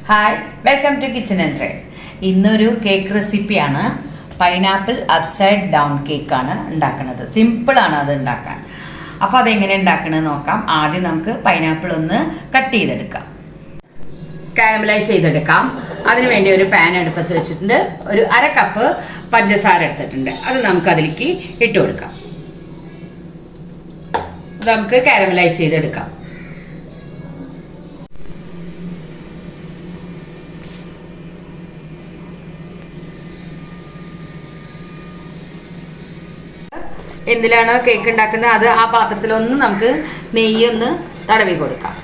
Hi, welcome to kitchen and tray. ഇന്നൊരു cake റെസിപ്പിയാണ്. Pineapple upside down കേക്കാണ് ഉണ്ടാക്കുന്നത്. സിമ്പിളാണ് അത് ഉണ്ടാക്കാൻ. അപ്പോൾ അതെങ്ങനെ ഉണ്ടാക്കണമെന്ന് നോക്കാം. ആദ്യം നമുക്ക് പൈനാപ്പിൾ ഒന്ന് കട്ട് ചെയ്തെടുക്കാം, കാരമലൈസ് ചെയ്തെടുക്കാം. അതിനുവേണ്ടി ഒരു പാൻ അടുപ്പത്ത് വെച്ചിട്ടുണ്ട്. ഒരു 1/2 കപ്പ് പഞ്ചസാര എടുത്തിട്ടുണ്ട്. അത് നമുക്ക് അതിലേക്ക് ഇട്ട് കൊടുക്കാം. അത് നമുക്ക് കാരമലൈസ് ചെയ്തെടുക്കാം. എന്തിലാണോ കേക്ക് ഉണ്ടാക്കുന്നത് അത് ആ പാത്രത്തിലൊന്ന് നമുക്ക് നെയ്യൊന്ന് തടവി കൊടുക്കാം.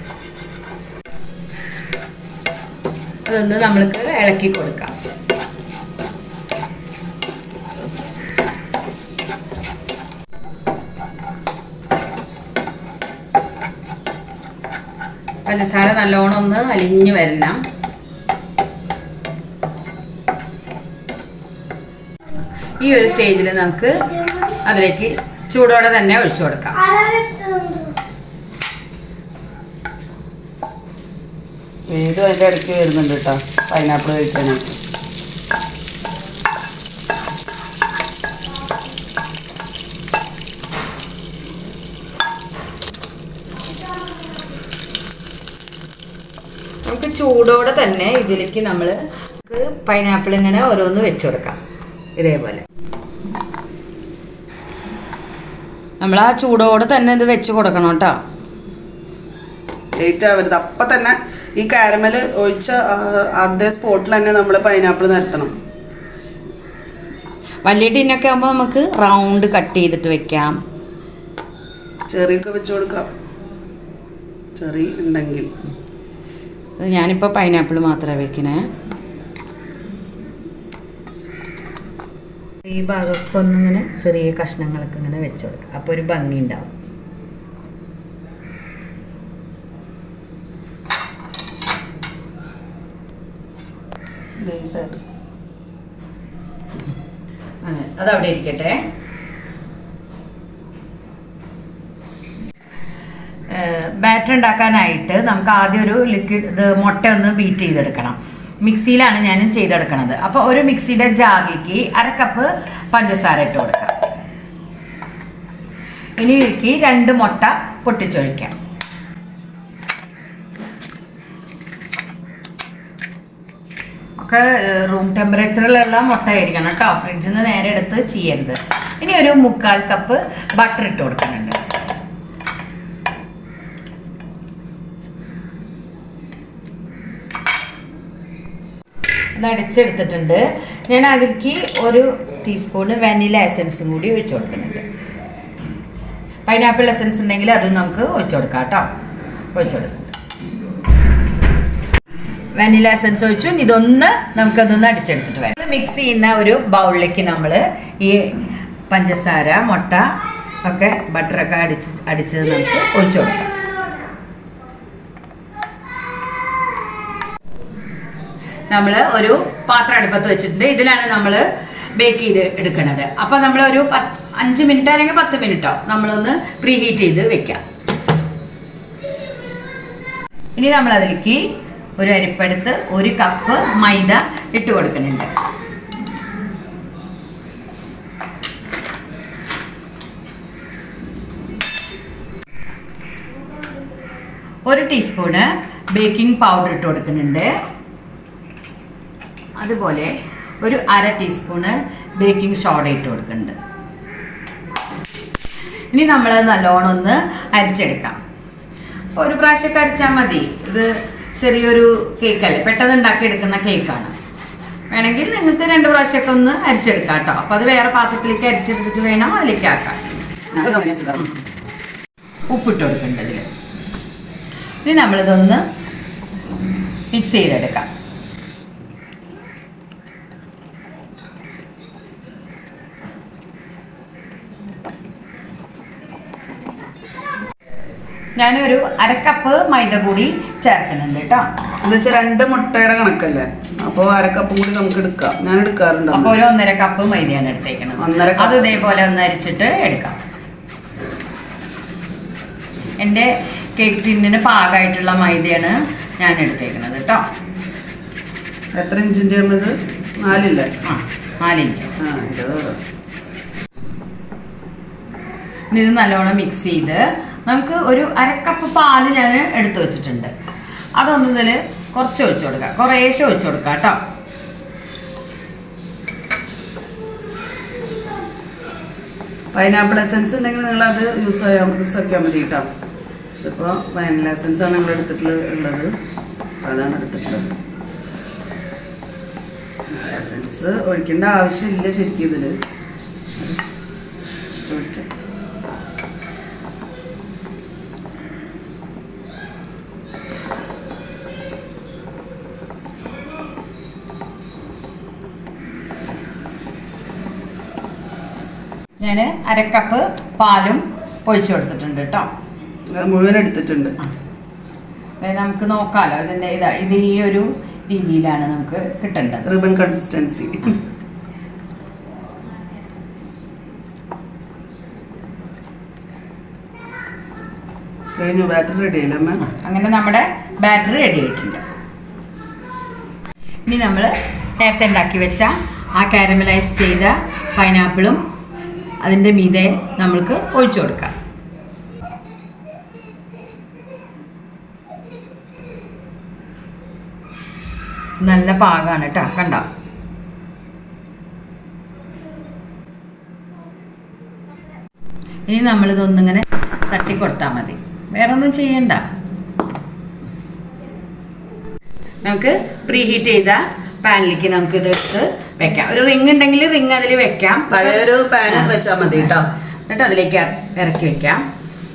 അതൊന്ന് നമ്മൾക്ക് ഇളക്കി കൊടുക്കാം. പഞ്ചസാര നല്ലോണം ഒന്ന് അലിഞ്ഞു വരണം. ഈ ഒരു സ്റ്റേജിൽ നമുക്ക് അതിലേക്ക് ചൂടോടെ തന്നെ ഒഴിച്ചു കൊടുക്കാം. ഏതും അതിൻ്റെ ഇടയ്ക്ക് വരുന്നുണ്ട് കേട്ടോ, പൈനാപ്പിൾ കഴിക്കാനായിട്ട്. നമുക്ക് ചൂടോടെ തന്നെ ഇതിലേക്ക് നമ്മൾ പൈനാപ്പിൾ ഇങ്ങനെ ഓരോന്ന് വെച്ചു കൊടുക്കാം. ഇതേപോലെ നമ്മൾ ആ ചൂടോടെ തന്നെ ഇത് വെച്ച് കൊടുക്കണം കേട്ടോ. ലേറ്റ് ആവരുത്. അപ്പം തന്നെ ഈ കാരമൽ ഒഴിച്ച അതേ സ്പോട്ടിൽ തന്നെ നമ്മൾ പൈനാപ്പിൾ നിരത്തണം. വലിയ ടിന്നൊക്കെ ആകുമ്പോൾ നമുക്ക് റൗണ്ട് കട്ട് ചെയ്തിട്ട് വെക്കാം. ചെറിയൊക്കെ വെച്ച് കൊടുക്കാം, ചെറി ഉണ്ടെങ്കിൽ. ഞാനിപ്പോൾ പൈനാപ്പിൾ മാത്രമേ വെക്കണേ. ഈ ഭാഗമൊക്കെ ഒന്നിങ്ങനെ ചെറിയ കഷ്ണങ്ങളൊക്കെ ഇങ്ങനെ വെച്ച് കൊടുക്കാം. അപ്പോൾ ഒരു ഭംഗി ഉണ്ടാവും. അതവിടെ ഇരിക്കട്ടെ. ബാറ്റർ ഉണ്ടാക്കാനായിട്ട് നമുക്ക് ആദ്യം ഒരു ലിക്വിഡ് മുട്ട ഒന്ന് ബീറ്റ് ചെയ്തെടുക്കണം. മിക്സിയിലാണ് ഞാൻ ചെയ്തെടുക്കണത്. അപ്പോൾ ഒരു മിക്സിയുടെ ജാറിലേക്ക് 1/2 കപ്പ് പഞ്ചസാര ഇട്ട് കൊടുക്കാം. ഇനി ഇതിലേക്ക് 2 മുട്ട പൊട്ടിച്ചൊഴിക്കാം. ഒക്കെ റൂം ടെമ്പറേച്ചറിലുള്ള മുട്ട ആയിരിക്കണം കേട്ടോ, ഫ്രിഡ്ജിൽ നിന്ന് നേരെ എടുത്ത് ചെയ്യരുത്. ഇനി ഒരു 3/4 കപ്പ് ബട്ടർ ഇട്ട് കൊടുക്കുന്നുണ്ട്. അടിച്ചെടുത്തിട്ടുണ്ട്. ഞാൻ അതിലേക്ക് 1 ടീസ്പൂണ് വാനില എസൻസും കൂടി ഒഴിച്ചു കൊടുക്കുന്നുണ്ട്. പൈനാപ്പിൾ എസൻസ് ഉണ്ടെങ്കിൽ അതും നമുക്ക് ഒഴിച്ചു കൊടുക്കാം കേട്ടോ. ഒഴിച്ചു കൊടുക്കുന്നുണ്ട്. വാനില എസൻസ് ഒഴിച്ചു. ഇതൊന്ന് നമുക്കതൊന്ന് അടിച്ചെടുത്തിട്ട് വരാം. മിക്സ് ചെയ്യുന്ന ഒരു ബൗളിലേക്ക് നമ്മൾ ഈ പഞ്ചസാര, മുട്ട ഒക്കെ ബട്ടറൊക്കെ അടിച്ചത് നമുക്ക് ഒഴിച്ചു കൊടുക്കാം. നമ്മൾ ഒരു പാത്രം അടുപ്പത്ത് വെച്ചിട്ടുണ്ട്. ഇതിലാണ് നമ്മൾ ബേക്ക് ചെയ്ത് എടുക്കുന്നത്. അപ്പോൾ നമ്മൾ ഒരു 5 മിനിറ്റോ അല്ലെങ്കിൽ 10 മിനിറ്റോ നമ്മളൊന്ന് പ്രീ ഹീറ്റ് ചെയ്ത് വെക്കാം. ഇനി നമ്മൾ അതിലേക്ക് ഒരു അരിപ്പെടുത്ത് 1 കപ്പ് മൈദ ഇട്ട് കൊടുക്കുന്നുണ്ട്. ഒരു ടീസ്പൂണ് ബേക്കിംഗ് പൗഡർ ഇട്ട് കൊടുക്കുന്നുണ്ട്. അതുപോലെ ഒരു 1/2 ടീസ്പൂണ് ബേക്കിംഗ് സോഡ ഇട്ട് കൊടുക്കുന്നുണ്ട്. ഇനി നമ്മൾ നല്ലോണം ഒന്ന് അരിച്ചെടുക്കാം. ഒരു പ്രാവശ്യമൊക്കെ അരിച്ചാൽ മതി. ഇത് ചെറിയൊരു കേക്കല്ലേ, പെട്ടെന്ന് ഉണ്ടാക്കിയെടുക്കുന്ന കേക്കാണ്. വേണമെങ്കിൽ നിങ്ങൾക്ക് 2 പ്രാവശ്യമൊക്കെ ഒന്ന് അരിച്ചെടുക്കാം കേട്ടോ. അപ്പോൾ അത് വേറെ പാത്രത്തിലേക്ക് അരിച്ചെടുത്തിട്ട് വേണം അതിലേക്ക് ആക്കാൻ. ഉപ്പിട്ട് കൊടുക്കേണ്ടത് ഇതിൽ. ഇനി നമ്മളിതൊന്ന് മിക്സ് ചെയ്തെടുക്കാം. ഞാനൊരു 1/2 കപ്പ് മൈദ കൂടി ചേർക്കുന്നുണ്ട് കേട്ടോ. എന്നുവെച്ചാൽ 2 മുട്ടയുടെ കണക്കല്ലേ, അപ്പോൾ 1/2 കപ്പ് കൂടി നമുക്ക് എടുക്കാം. ഞാൻ എടുക്കാറുണ്ട്. അപ്പോൾ ഒരു 1.5 കപ്പ് മൈദയാണ് എടുത്തേക്കുന്നത്. അത് ഇതേപോലെ ഒന്ന് അരിച്ചിട്ട് എടുക്കാം. എൻ്റെ കേക്ക് ടിന്നിന് പാകമായിട്ടുള്ള മൈദയാണ് ഞാൻ എടുത്തേക്കുന്നത് കേട്ടോ. എത്ര ഇഞ്ചിൻ്റെ ഇത്? 4 ഇല്ലേ? 4 ഇഞ്ച്. ഇനി ഇത് നല്ലോണം മിക്സ് ചെയ്ത് നമുക്ക് ഒരു 1/2 കപ്പ് പാല് ഞാൻ എടുത്തു വെച്ചിട്ടുണ്ട്. അതൊന്ന് ഇതിൽ കുറച്ച് ഒഴിച്ചു കൊടുക്കാം, കുറേശ്ശെ ഒഴിച്ചു കൊടുക്കാം കേട്ടോ. പൈനാപ്പിൾ എസൻസ് ഉണ്ടെങ്കിൽ നിങ്ങളത് യൂസ് ആക്കിയാൽ മതി കേട്ടോ. ഇതിപ്പോൾ വാനില എസൻസ് ആണ് നമ്മൾ എടുത്തിട്ടുള്ളത്, അതാണ് എടുത്തിട്ടുള്ളത്. എസൻസ് ഒഴിക്കേണ്ട ആവശ്യമില്ല ശരിക്കും ഇതിൽ. ഒഴിക്കാം. ഞാൻ 1/2 കപ്പ് പാലും ഒഴിച്ചു കൊടുത്തിട്ടുണ്ട് കേട്ടോ. മുഴുവൻ എടുത്തിട്ടുണ്ട്. നമുക്ക് നോക്കാമല്ലോ ഇതിൻ്റെ ഇത് ഈ ഒരു രീതിയിലാണ് നമുക്ക് കിട്ടേണ്ടത്, റിബൺ കൺസിസ്റ്റൻസി. കഴിഞ്ഞു, ബാറ്റർ റെഡി ആയില്ലേ അമ്മ? അങ്ങനെ നമ്മുടെ ബാറ്ററി റെഡി ആയിട്ടുണ്ട്. ഇനി നമ്മൾ നേരത്തെ ഉണ്ടാക്കി വെച്ച ആ കാരമലൈസ് ചെയ്ത പൈനാപ്പിളും അതിൻ്റെ മീതെ നമ്മൾക്ക് ഒഴിച്ചു കൊടുക്കാം. നല്ല പാകമാണ് കേട്ടോ, കണ്ടോ? ഇനി നമ്മളിതൊന്നിങ്ങനെ തട്ടിക്കൊടുത്താൽ മതി, വേറെ ഒന്നും ചെയ്യണ്ട. നമുക്ക് പ്രീ ഹീറ്റ് ചെയ്ത പാനിലേക്ക് നമുക്ക് ഇത് എടുത്ത് വെക്കാം. ഒരു റിങ് ഉണ്ടെങ്കിൽ റിങ് അതിൽ വെക്കാം, പഴയൊരു പാൻ വെച്ചാൽ മതി കേട്ടോ. എന്നിട്ട് അതിലേക്ക് ഇറക്കി വെക്കാം.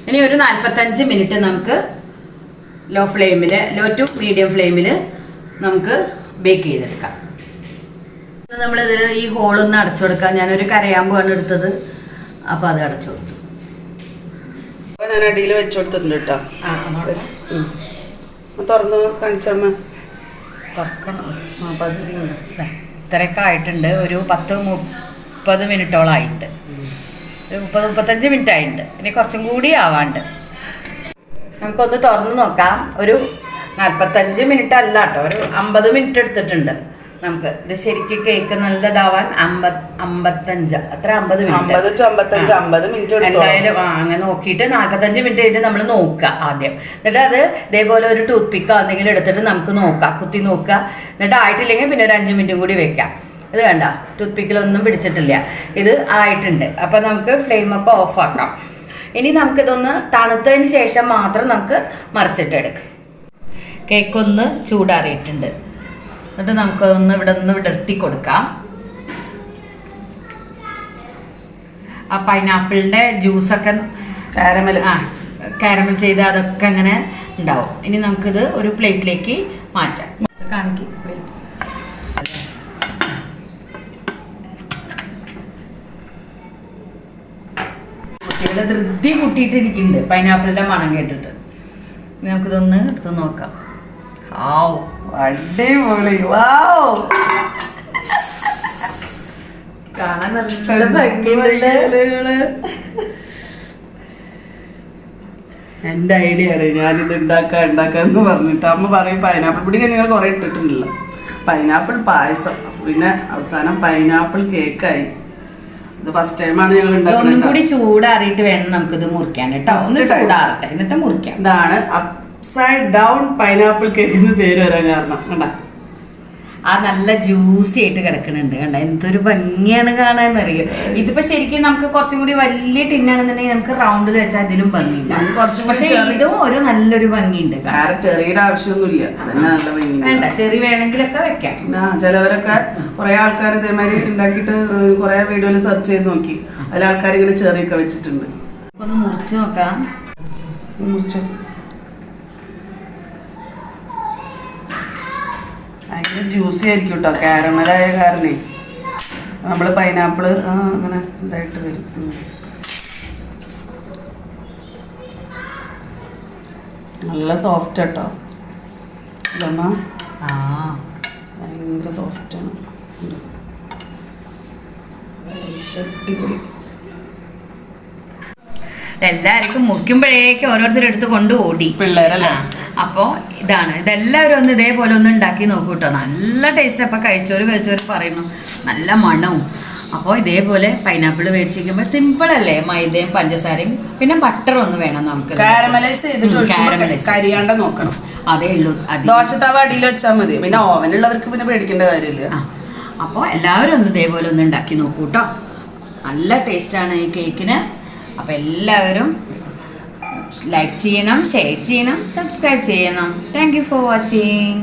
ഇനി ഒരു 45 മിനിറ്റ് നമുക്ക് ലോ ടു മീഡിയം ഫ്ലെയിമിൽ നമുക്ക് ബേക്ക് ചെയ്തെടുക്കാം. നമ്മളിതിൽ ഈ ഹോളൊന്ന് അടച്ചു കൊടുക്കാം. ഞാനൊരു കരയാമ്പാണ് എടുത്തത്, അപ്പോൾ അത് അടച്ചു കൊടുത്തു. ഞാൻ അടിയിൽ വെച്ചു കൊടുത്തിട്ടുണ്ട് കേട്ടോ. തുറന്ന് കാണിച്ചമ്മ. തുറക്കണം. പകുതി ഇത്രയൊക്കെ ആയിട്ടുണ്ട്. ഒരു 10-30 മിനിറ്റോളായിട്ട്, ഒരു 30-35 മിനിറ്റ് ആയിട്ടുണ്ട്. ഇനി കുറച്ചും കൂടി ആവാണ്ട്. നമുക്കൊന്ന് തുറന്ന് നോക്കാം. ഒരു 45 മിനിറ്റ് അല്ല കേട്ടോ, ഒരു 50 മിനിറ്റ് എടുത്തിട്ടുണ്ട് നമുക്ക്. ഇത് ശരിക്കും കേക്ക് നല്ലതാവാൻ 55 അത്ര 50 മിനിറ്റ് എന്തായാലും അങ്ങനെ നോക്കിയിട്ട് 45 മിനിറ്റ് കഴിഞ്ഞിട്ട് നമ്മൾ നോക്കുക ആദ്യം. എന്നിട്ട് അത് ഇതേപോലെ ഒരു ടൂത്ത് പിക്കോ എന്തെങ്കിലും എടുത്തിട്ട് നമുക്ക് നോക്കാം, കുത്തി നോക്കുക. എന്നിട്ട് ആയിട്ടില്ലെങ്കിൽ പിന്നെ ഒരു 5 മിനിറ്റും കൂടി വെക്കാം. ഇത് കണ്ട, ടൂത്ത് പിക്കിലൊന്നും പിടിച്ചിട്ടില്ല, ഇത് ആയിട്ടുണ്ട്. അപ്പം നമുക്ക് ഫ്ലെയിമൊക്കെ ഓഫാക്കാം. ഇനി നമുക്കിതൊന്ന് തണുത്തതിന് ശേഷം മാത്രം നമുക്ക് മറിച്ചിട്ടെടുക്കാം. കേക്കൊന്ന് ചൂടാറിയിട്ടുണ്ട്. എന്നിട്ട് നമുക്കൊന്ന് ഇവിടെ വിടർത്തി കൊടുക്കാം. ആ പൈനാപ്പിളിൻ്റെ ജ്യൂസൊക്കെ കാരമൽ ചെയ്ത് അതൊക്കെ അങ്ങനെ ഉണ്ടാവും. ഇനി നമുക്കിത് ഒരു പ്ലേറ്റിലേക്ക് മാറ്റാം. കാണിക്കും പ്ലേറ്റ്. കുട്ടികളെ ധൃതി കൂട്ടിയിട്ടിരിക്കുന്നുണ്ട് പൈനാപ്പിളിൻ്റെ മണം കേട്ടിട്ട്. നമുക്കിതൊന്ന് എടുത്ത് നോക്കാം. അടിപൊളി, വാവ്, കാണാൻ നല്ല ഭംഗിയുണ്ട്. എൻ്റെ ഐഡിയ ആണ്, ഞാനിത് ഉണ്ടാക്കാന്ന് പറഞ്ഞിട്ട്. അമ്മ പറയും പൈനാപ്പിൾ പൊടിക്ക് നിങ്ങൾ കുറെ ഇട്ടിട്ടുണ്ടല്ലോ. പൈനാപ്പിൾ പായസം, പിന്നെ അവസാനം പൈനാപ്പിൾ കേക്കായി. ഇത് ഫസ്റ്റ് ടൈമാണ് ഞങ്ങൾ ഉണ്ടാക്കുന്നത്. ഒന്നും കൂടി ചൂടാറിയിട്ട് വേണം നമുക്കിത് മുറിക്കാൻ കേട്ടോ. ഒന്ന് ചൂടാറട്ടെ എന്നിട്ട് മുറിക്കാം. ഇതാണ് അപ്സൈഡ് ഡൗൺ പൈനാപ്പിൾ കേക്ക് എന്ന് പേര് വരാൻ കാരണം. കണ്ട, ആ നല്ല ജ്യൂസി ആയിട്ട് കിടക്കുന്നുണ്ട്. കണ്ട, എന്തൊരു ഭംഗിയാണ് കാണാന്നറിയോ. ഇതിപ്പോ ശരിക്കും നമുക്ക് കുറച്ചും കൂടി വലിയ ടിന്നാണെന്നുണ്ടെങ്കിൽ നമുക്ക് റൗണ്ടിൽ വെച്ചാൽ അതിലും ഭംഗിയില്ല. പക്ഷെ ഇതും ഒരു നല്ലൊരു ഭംഗിയുണ്ട്. ചെറിയുടെ ആവശ്യമൊന്നുമില്ല, വേണ്ട, ചെറി വേണമെങ്കിലൊക്കെ വെക്കാം. ചിലവരൊക്കെ കുറെ ആൾക്കാർ ഇതേമാതിരി ഉണ്ടാക്കിയിട്ട് കുറെ വീഡിയോയിൽ സെർച്ച് ചെയ്ത് നോക്കി, അതിൽ ആൾക്കാർ ഇങ്ങനെ ചെറിയൊക്കെ വെച്ചിട്ടുണ്ട്. ഒന്ന് മുറിച്ച് നോക്കാം. മുറിച്ചു ഭയങ്കര ജ്യൂസി ആയിരിക്കും കേട്ടോ, കാരമലായ കാരണേ. നമ്മൾ പൈനാപ്പിള് അങ്ങനെ ഇതായിട്ട് വരും. നല്ല സോഫ്റ്റ് കേട്ടോ ഇതമ്മ, ഭയങ്കര സോഫ്റ്റാണ്. അടിപൊളി. എല്ലാവർക്കും മുറിക്കുമ്പോഴേക്കും ഓരോരുത്തരെടുത്ത് കൊണ്ട് ഓടി പിള്ളേരല്ലേ. അപ്പോൾ ഇതെല്ലാവരും ഒന്ന് ഇതേപോലെ ഒന്ന് ഉണ്ടാക്കി നോക്കൂ കേട്ടോ. നല്ല ടേസ്റ്റ്. അപ്പോൾ കഴിച്ചവർ പറയുന്നു നല്ല മണവും. അപ്പോൾ ഇതേപോലെ പൈനാപ്പിൾ മേടിച്ചിരിക്കുമ്പോൾ സിമ്പിൾ അല്ലേ, മൈദയും പഞ്ചസാരയും പിന്നെ ബട്ടറും ഒന്ന് വേണം നമുക്ക്. കാരമലൈസ് ചെയ്തിട്ട് കരിയാണ്ട നോക്കണം. അതേ ഉള്ളൂ. ദോശത്തവ അടിയിൽ വെച്ചാൽ മതി. പിന്നെ ഓവനുള്ളവർക്ക് പിന്നെ പേടിക്കേണ്ട കാര്യമില്ല. അപ്പോൾ എല്ലാവരും ഒന്ന് ഇതേപോലെ ഒന്ന് ഉണ്ടാക്കി നോക്കൂ കേട്ടോ. നല്ല ടേസ്റ്റാണ് ഈ കേക്കിന്. അപ്പോൾ എല്ലാവരും ലൈക്ക് ചെയ്യണം, ഷെയർ ചെയ്യണം, സബ്സ്ക്രൈബ് ചെയ്യണം. Thank you for watching.